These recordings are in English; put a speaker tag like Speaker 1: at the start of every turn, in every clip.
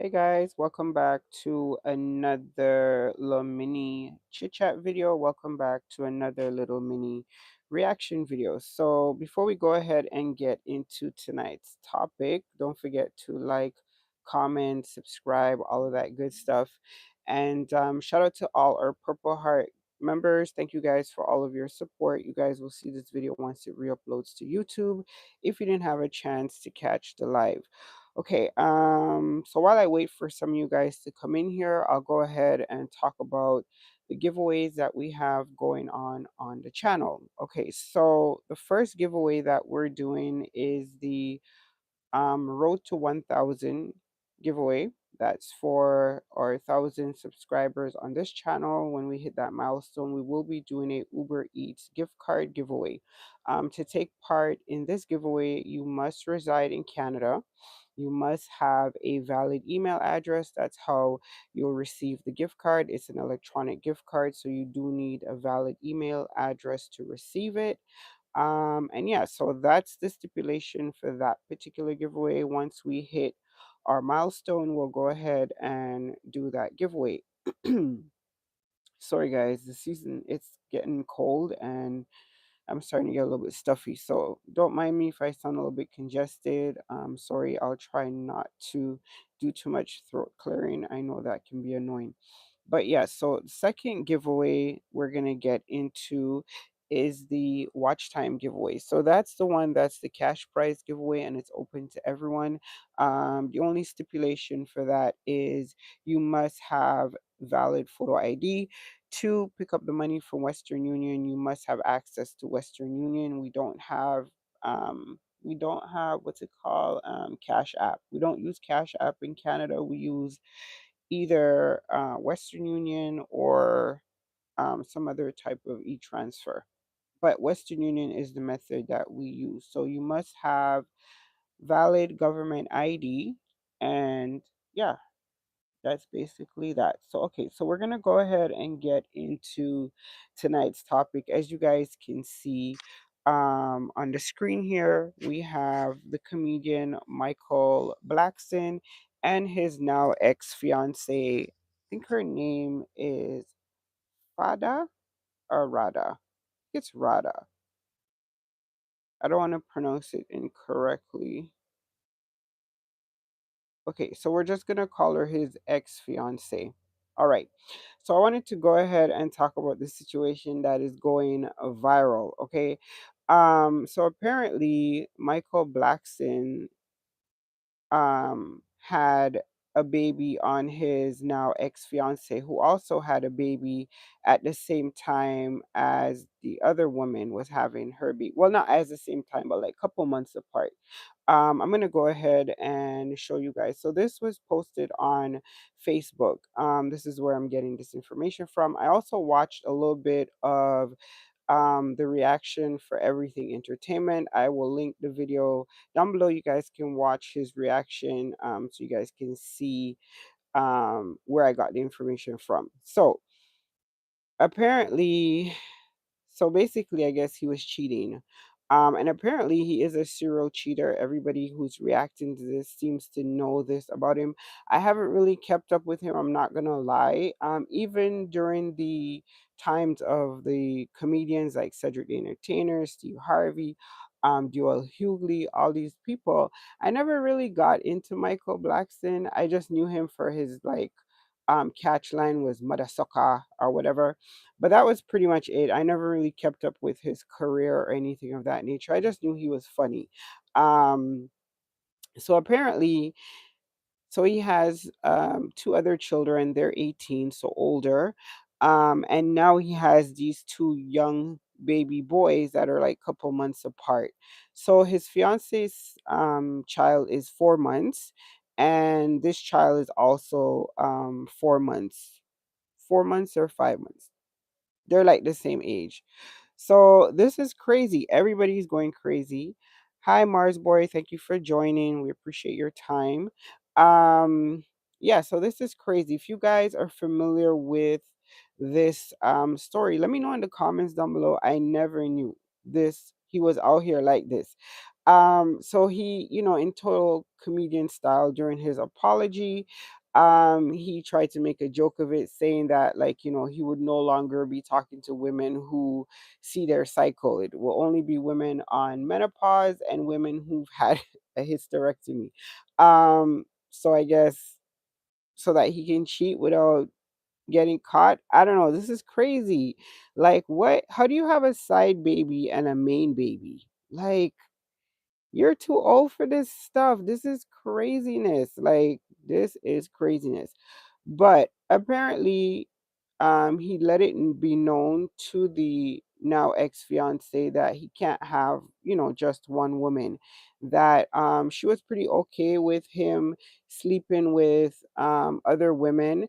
Speaker 1: Hey guys, welcome back to another little mini chit chat video. Welcome back to another little mini reaction video. So, before we go ahead and get into tonight's topic, don't forget to like, comment, subscribe, all of that good stuff. And shout out to all our Purple Heart members. Thank you guys for all of your support. You guys will see this video once it re uploads to YouTube if you didn't have a chance to catch the live. Okay, so while I wait for some of you guys to come in here, I'll go ahead and talk about the giveaways that we have going on the channel. Okay, so the first giveaway that we're doing is the Road to 1000 giveaway. That's for our 1,000 subscribers on this channel. When we hit that milestone, we will be doing a Uber Eats gift card giveaway. To take part in this giveaway, you must reside in Canada. You must have a valid email address. That's how you'll receive the gift card. It's an electronic gift card, so you do need a valid email address to receive it. And yeah, so that's the stipulation for that particular giveaway. Once we hit our milestone, we'll go ahead and do that giveaway. Sorry guys, the season it's getting cold and I'm starting to get a little bit stuffy, so don't mind me if I sound a little bit congested. Sorry, I'll try not to do too much throat clearing. I know that can be annoying. But yeah, so the second giveaway we're gonna get into is the watch time giveaway. So that's the one that's the cash prize giveaway and it's open to everyone. The only stipulation for that is you must have valid photo ID. To pick up the money from Western Union, you must have access to Western Union. We don't have what's it called, Cash App. We don't use Cash App in Canada. We use either Western Union or some other type of e-transfer. But Western Union is the method that we use. So you must have valid government ID, and yeah, that's basically that. So okay, so we're gonna go ahead and get into tonight's topic. As you guys can see on the screen here, we have the comedian Micheal Blackson and his now ex-fiance. I think her name is Rada or Rada. It's Rada. I don't want to pronounce it incorrectly. Okay, so we're just gonna call her his ex-fiance. All right. So I wanted to go ahead and talk about the situation that is going viral. Okay. So apparently Michael Blackson had a baby on his now ex-fiance, who also had a baby at the same time as the other woman was having her baby. Well, not as the same time, but like a couple months apart. I'm gonna go ahead and show you guys. So this was posted on Facebook. This is where I'm getting this information from. I also watched a little bit of the reaction for everything entertainment. I will link the video down below. You guys can watch his reaction, so you guys can see where I got the information from. So apparently, so basically, I guess he was cheating. And apparently, he is a serial cheater. Everybody who's reacting to this seems to know this about him. I haven't really kept up with him, I'm not gonna lie. Even during the times of the comedians like Cedric the Entertainer, Steve Harvey, Duel Hughley, all these people, I never really got into Michael Blackson. I just knew him for his like catch line was Mother Sucker or whatever, but that was pretty much it. I never really kept up with his career or anything of that nature. I just knew he was funny. Um, so apparently, so he has two other children. They're 18, so older. And now he has these two young baby boys that are like a couple months apart. So his fiance's child is 4 months, and this child is also 4 months. 4 months or 5 months. They're like the same age. So this is crazy. Everybody's going crazy. Hi Mars Boy, thank you for joining. We appreciate your time. Um yeah, so this is crazy. If you guys are familiar with this story, let me know in the comments down below. I never knew this he was out here like this. So he, in total comedian style during his apology, he tried to make a joke of it, saying that, like, he would no longer be talking to women who see their cycle. It will only be women on menopause and women who've had a hysterectomy. So I guess so that he can cheat without getting caught. I don't know. This is crazy. Like, what? How do you have a side baby and a main baby? Like, you're too old for this stuff. This is craziness. Like, this is craziness. But apparently, he let it be known to the now ex-fiance that he can't have, just one woman. That she was pretty okay with him sleeping with other women.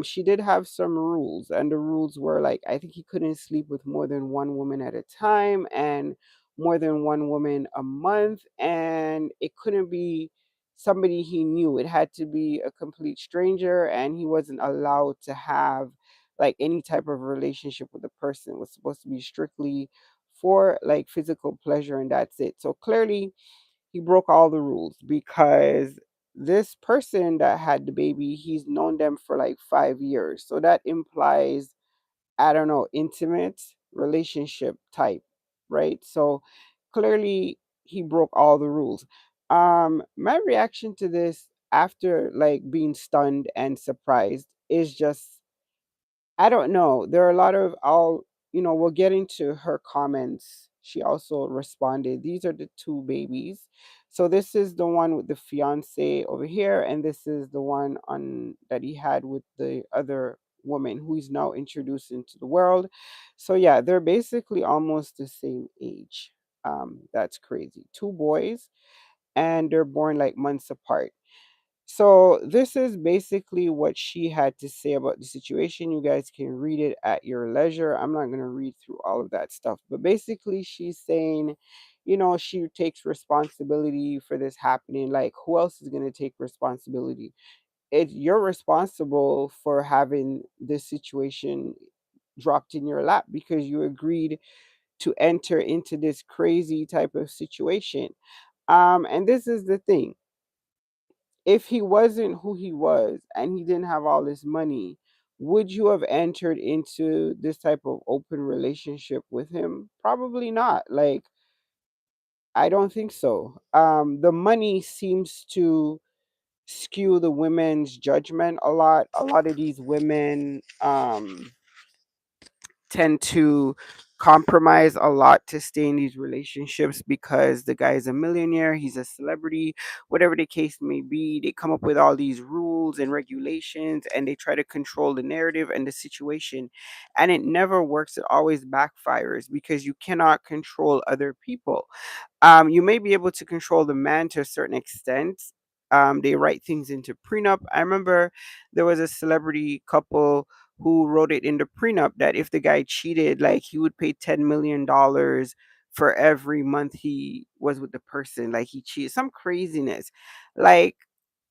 Speaker 1: She did have some rules, and the rules were like, I think he couldn't sleep with more than one woman at a time, and more than one woman a month, and it couldn't be somebody he knew. It had to be a complete stranger, and he wasn't allowed to have like any type of relationship with the person. It was supposed to be strictly for like physical pleasure, and that's it. So clearly he broke all the rules, because this person that had the baby, he's known them for like 5 years. So that implies, I don't know, intimate relationship type, right? So clearly he broke all the rules. My reaction to this after like being stunned and surprised is just, I don't know. There are a lot of, we'll get into her comments. She also responded. These are the two babies. So this is the one with the fiance over here, and this is the one on that he had with the other woman who he's now introduced into the world. So yeah, they're basically almost the same age. That's crazy. Two boys, and they're born like months apart. So this is basically what she had to say about the situation. You guys can read it at your leisure. I'm not going to read through all of that stuff, but basically she's saying, she takes responsibility for this happening. Like, who else is going to take responsibility? You're responsible for having this situation dropped in your lap, because you agreed to enter into this crazy type of situation. And this is the thing, if he wasn't who he was and he didn't have all this money, would you have entered into this type of open relationship with him? Probably not. Like, I don't think so. The money seems to skew the women's judgment a lot. A lot of these women tend to compromise a lot to stay in these relationships, because the guy is a millionaire, he's a celebrity, whatever the case may be. They come up with all these rules and regulations, and they try to control the narrative and the situation, and it never works. It always backfires, because you cannot control other people. You may be able to control the man to a certain extent. They write things into prenup. I remember there was a celebrity couple who wrote it in the prenup that if the guy cheated, like, he would pay $10 million for every month he was with the person. Like, he cheated, some craziness. Like,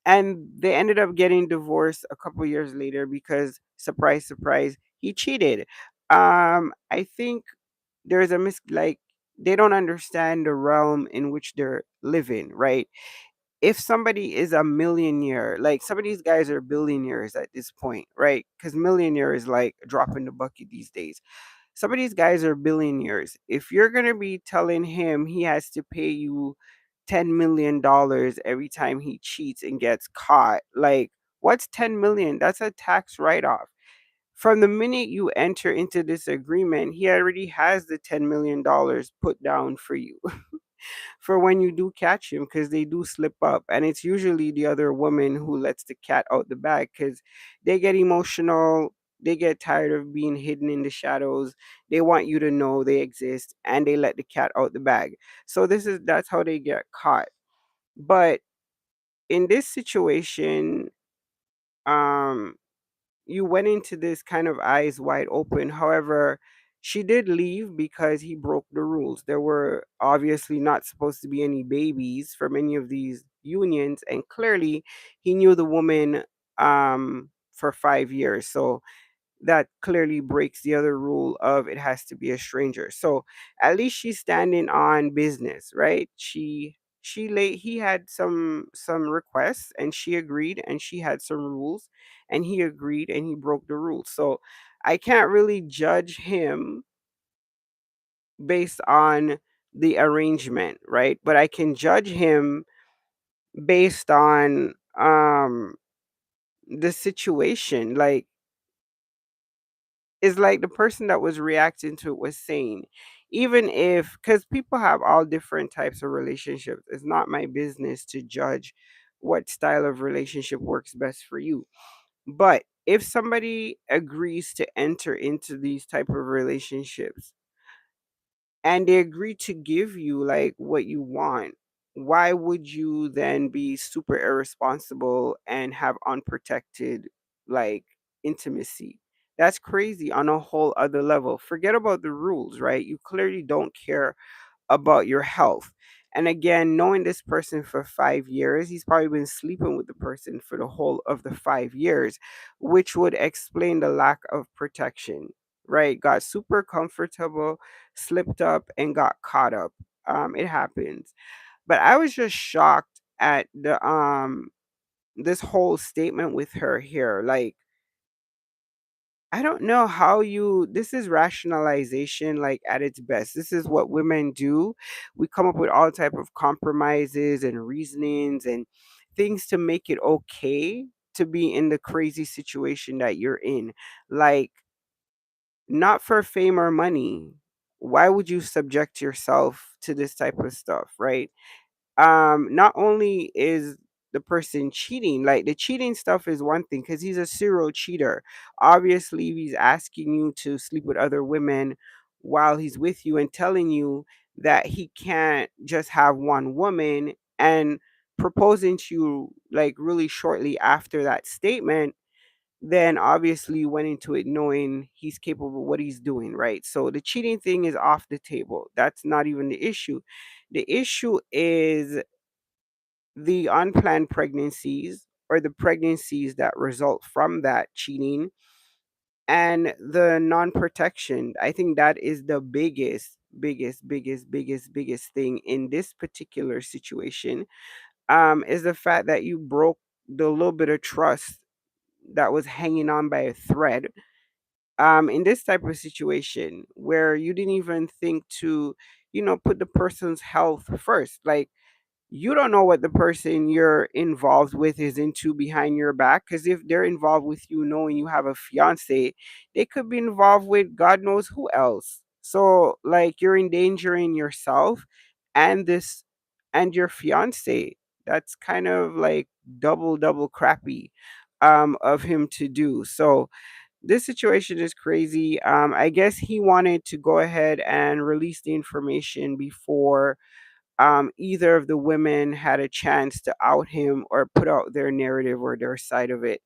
Speaker 1: and they ended up getting divorced a couple years later because, surprise, surprise, he cheated. I think there's a like, they don't understand the realm in which they're living, right? If somebody is a millionaire, like, some of these guys are billionaires at this point, right? Because millionaire is like a drop in the bucket these days. Some of these guys are billionaires. If you're going to be telling him he has to pay you $10 million every time he cheats and gets caught, like, what's 10 million? That's a tax write-off. From the minute you enter into this agreement, he already has the $10 million put down for you for when you do catch him, because they do slip up, and it's usually the other woman who lets the cat out the bag, because they get emotional, they get tired of being hidden in the shadows, they want you to know they exist, and they let the cat out the bag. So that's how they get caught. But in this situation, um you went into this kind of eyes wide open. However, she did leave because he broke the rules. There were obviously not supposed to be any babies from any of these unions, and clearly he knew the woman for 5 years. So that clearly breaks the other rule of it has to be a stranger. So at least she's standing on business, right? He had some requests and she agreed, and she had some rules and he agreed and he broke the rules. So I can't really judge him based on the arrangement, right? But I can judge him based on the situation. Like, it's like the person that was reacting to it was saying, even if, because people have all different types of relationships, it's not my business to judge what style of relationship works best for you. But if somebody agrees to enter into these type of relationships and they agree to give you like what you want, why would you then be super irresponsible and have unprotected like intimacy? That's crazy on a whole other level. Forget about the rules, right? You clearly don't care about your health. And again, knowing this person for 5 years, he's probably been sleeping with the person for the whole of the 5 years, which would explain the lack of protection, right? Got super comfortable, slipped up, and got caught up. It happens. But I was just shocked at the this whole statement with her here. Like, I don't know how you, this is rationalization like at its best. This is what women do. We come up with all type of compromises and reasonings and things to make it okay to be in the crazy situation that you're in. Like, not for fame or money. Why would you subject yourself to this type of stuff, right? Not only is the person cheating, like the cheating stuff is one thing because he's a serial cheater. Obviously he's asking you to sleep with other women while he's with you and telling you that he can't just have one woman, and proposing to you like really shortly after that statement. Then obviously you went into it knowing he's capable of what he's doing, right? So the cheating thing is off the table. That's not even the issue. The issue is the unplanned pregnancies or the pregnancies that result from that cheating and the non-protection. I think that is the biggest thing in this particular situation, is the fact that you broke the little bit of trust that was hanging on by a thread, in this type of situation where you didn't even think to, put the person's health first. Like, you don't know what the person you're involved with is into behind your back, because if they're involved with you knowing you have a fiance, they could be involved with God knows who else. So like, you're endangering yourself and this and your fiance. That's kind of like double crappy of him to do. So this situation is crazy. I guess he wanted to go ahead and release the information before either of the women had a chance to out him or put out their narrative or their side of it.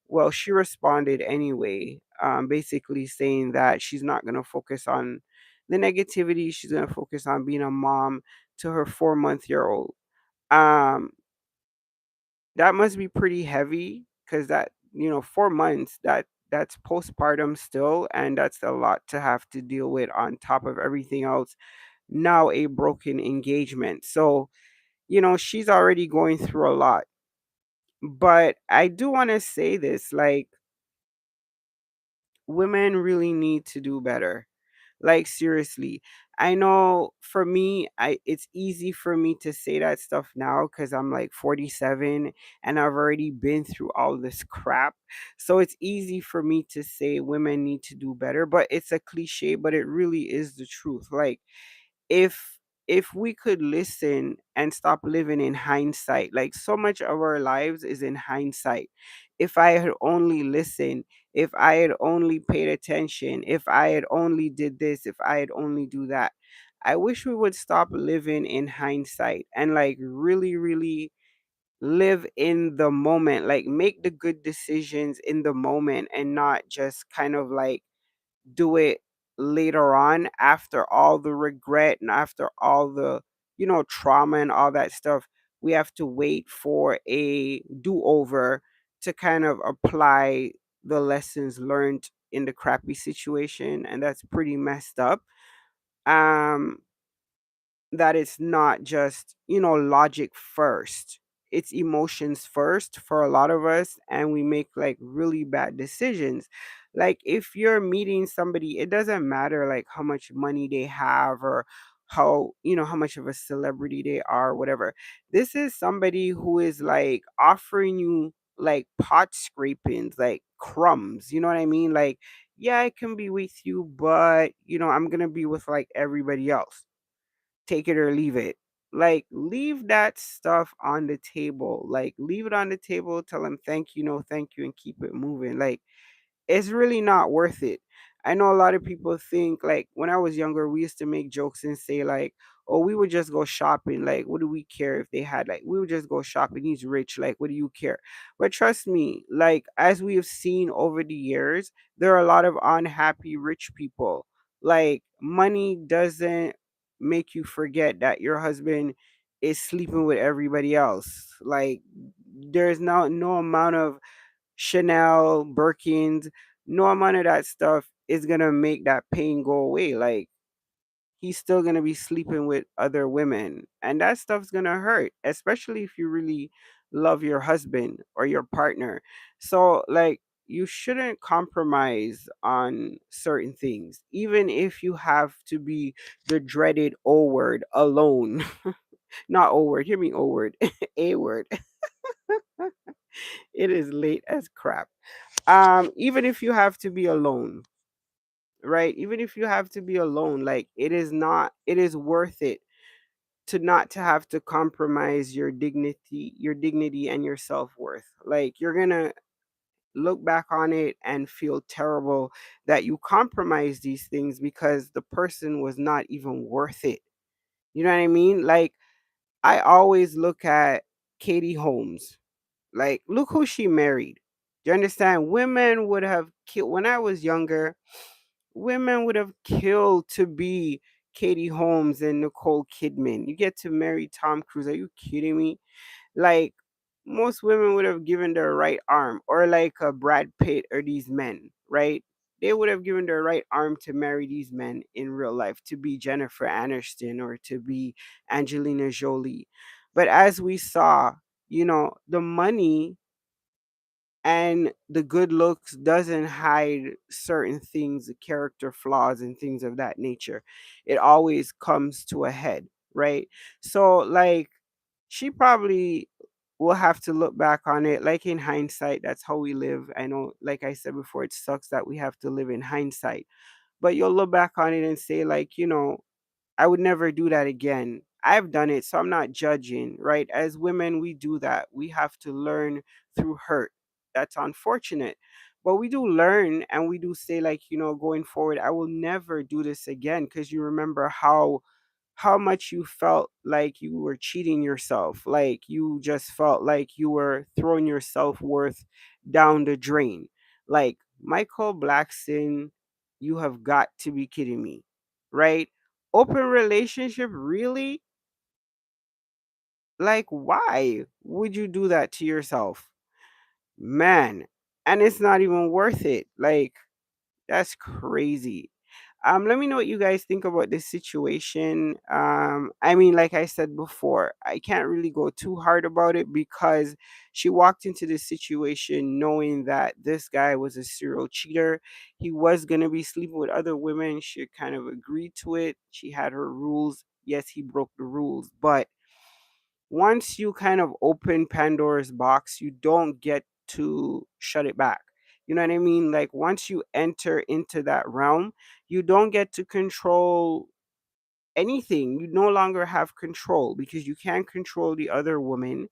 Speaker 1: Well, she responded anyway, basically saying that she's not going to focus on the negativity. She's going to focus on being a mom to her 4-month-year-old. Um, that must be pretty heavy because that, 4 months, that's postpartum still, and that's a lot to have to deal with on top of everything else. Now a broken engagement. So she's already going through a lot. But I do want to say this, like, women really need to do better. Like, seriously. I know for me, it's easy for me to say that stuff now cuz I'm like 47 and I've already been through all this crap. So it's easy for me to say women need to do better, but it's a cliche, but it really is the truth. Like, if if we could listen and stop living in hindsight, like, so much of our lives is in hindsight. If I had only listened, if I had only paid attention, if I had only did this, if I had only do that. I wish we would stop living in hindsight and like really live in the moment, like make the good decisions in the moment and not just kind of like do it later on after all the regret and after all the trauma and all that stuff. We have to wait for a do-over to kind of apply the lessons learned in the crappy situation, and that's pretty messed up. Um that it's not just, logic first. It's emotions first for a lot of us, and we make like really bad decisions. Like if you're meeting somebody, it doesn't matter like how much money they have, or how much of a celebrity they are, whatever. This is somebody who is like offering you like pot scrapings, like crumbs, you know what I mean? Like, yeah, I can be with you, but I'm gonna be with like everybody else. Take it or leave it. Like, leave that stuff on the table. Like, leave it on the table. Tell them thank you, no thank you, and keep it moving. Like, it's really not worth it. I know a lot of people think like when I was younger, we used to make jokes and say like, "Oh, we would just go shopping. Like, what do we care if they had like we would just go shopping. He's rich. Like, what do you care?" But trust me, like as we have seen over the years, there are a lot of unhappy rich people. Like, money doesn't make you forget that your husband is sleeping with everybody else. Like, there's no amount of Chanel, Birkins, no amount of that stuff is gonna make that pain go away. Like, he's still gonna be sleeping with other women, and that stuff's gonna hurt, especially if you really love your husband or your partner. So, like, you shouldn't compromise on certain things, even if you have to be the dreaded O word alone. Not O word, hear me, O word, A word. It is late as crap. Even if you have to be alone, right? Even if you have to be alone, like it is worth it to not to have to compromise your dignity and your self-worth. Like, you're gonna look back on it and feel terrible that you compromised these things because the person was not even worth it. You know what I mean? Like, I always look at Katie Holmes. Like, look who she married. Do you understand? Women would have killed when I was younger. Women would have killed to be Katie Holmes and Nicole Kidman. You get to marry Tom Cruise. Are you kidding me? Like, most women would have given their right arm, or like a Brad Pitt or these men, right? They would have given their right arm to marry these men in real life, to be Jennifer Aniston or to be Angelina Jolie. But as we saw, the money and the good looks doesn't hide certain things, character flaws and things of that nature. It always comes to a head, right? So, like, she probably will have to look back on it, like, in hindsight. That's how we live. I know, like I said before, it sucks that we have to live in hindsight, but you'll look back on it and say, like, I would never do that again. I've done it, so I'm not judging, right? As women, we do that. We have to learn through hurt. That's unfortunate. But we do learn, and we do say, like, going forward, I will never do this again, because you remember how much you felt like you were cheating yourself. Like, you just felt like you were throwing your self-worth down the drain. Like, Michael Blackson, you have got to be kidding me, right? Open relationship, really? Like, why would you do that to yourself, man? And it's not even worth it. Like, that's crazy. Let me know what you guys think about this situation. I mean, like I said before, I can't really go too hard about it because she walked into this situation knowing that this guy was a serial cheater. He was gonna be sleeping with other women. She kind of agreed to it. She had her rules. Yes, he broke the rules, but once you kind of open Pandora's box, you don't get to shut it back. You know what I mean? Like, once you enter into that realm, you don't get to control anything. You no longer have control because you can't control the other woman,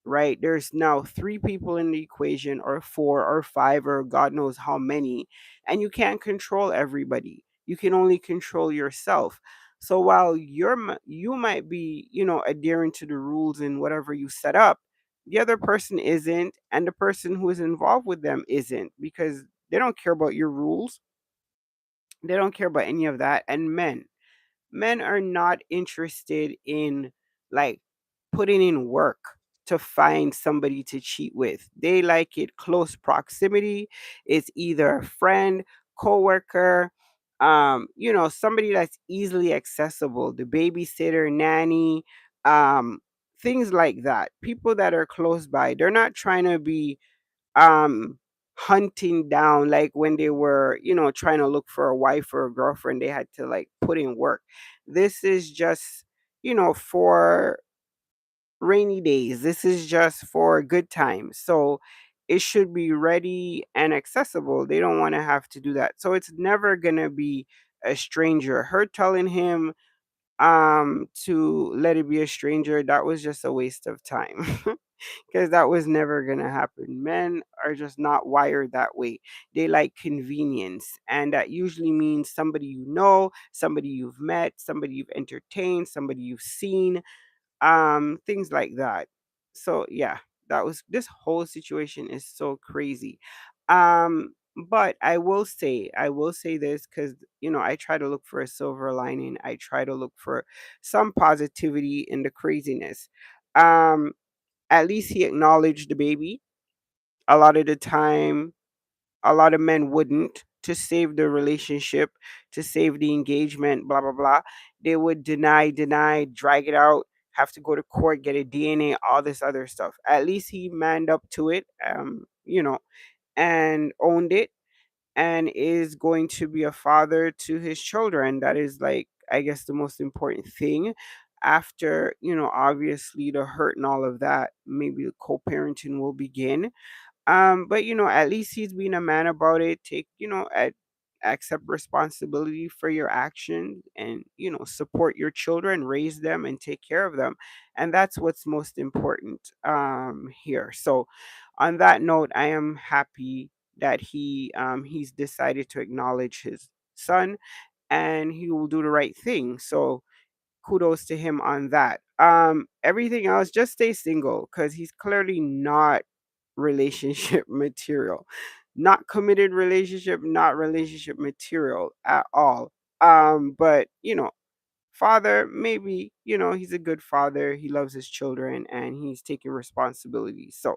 Speaker 1: right? There's now three people in the equation, or four, or five, or God knows how many, and you can't control everybody. You can only control yourself. So while you might be, adhering to the rules and whatever you set up, the other person isn't, and the person who is involved with them isn't, because they don't care about your rules. They don't care about any of that. And men are not interested in, like, putting in work to find somebody to cheat with. They like it close proximity. It's either a friend, coworker, somebody that's easily accessible, the babysitter, nanny, um, things like that. People that are close by. They're not trying to be um hunting down, like when they were, trying to look for a wife or a girlfriend, they had to like put in work. This is just, for rainy days. This is just for good times. So it should be ready and accessible. They don't want to have to do that. So it's never going to be a stranger. Her telling him to let it be a stranger, that was just a waste of time. Because that was never going to happen. Men are just not wired that way. They like convenience, and that usually means somebody you know, somebody you've met, somebody you've entertained, somebody you've seen, things like that. So yeah, that was, this whole situation is so crazy. But I will say this, because I try to look for a silver lining. I try to look for some positivity in the craziness. um at least he acknowledged the baby. A lot of the time, a lot of men wouldn't, to save the relationship, to save the engagement, blah blah blah. They would deny, drag it out, have to go to court, get a DNA, all this other stuff. At least he manned up to it, and owned it, and is going to be a father to his children. That is, like, I guess, the most important thing. After, obviously, the hurt and all of that, maybe the co-parenting will begin. But at least he's being a man about it. Take, accept responsibility for your actions, and support your children, raise them, and take care of them. And that's what's most important here. So on that note, I am happy that he's decided to acknowledge his son, and he will do the right thing. So kudos to him on that. Everything else, just stay single, because he's clearly not relationship material. Not committed relationship, not relationship material at all. But father, maybe, he's a good father. He loves his children, and he's taking responsibility. So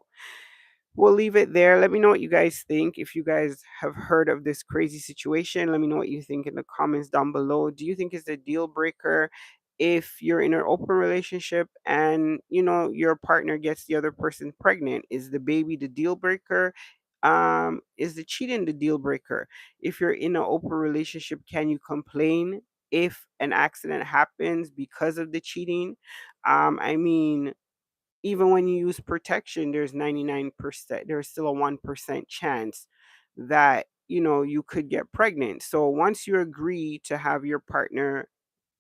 Speaker 1: we'll leave it there. Let me know what you guys think. If you guys have heard of this crazy situation, let me know what you think in the comments down below. Do you think it's a deal breaker if you're in an open relationship and your partner gets the other person pregnant? Is the baby the deal breaker? Is the cheating the deal breaker? If you're in an open relationship, can you complain if an accident happens because of the cheating? I mean, even when you use protection, there's 99%, there's still a 1% chance that you could get pregnant. So once you agree to have your partner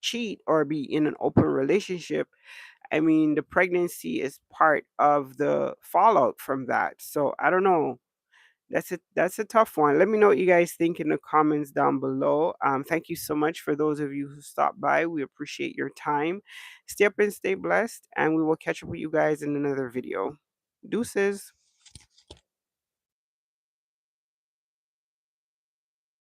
Speaker 1: cheat or be in an open relationship, I mean, the pregnancy is part of the fallout from that. So I don't know, that's a tough one. Let me know what you guys think in the comments down below. Thank you so much for those of you who stopped by. We appreciate your time. Stay up and stay blessed, and we will catch up with you guys in another video. Deuces.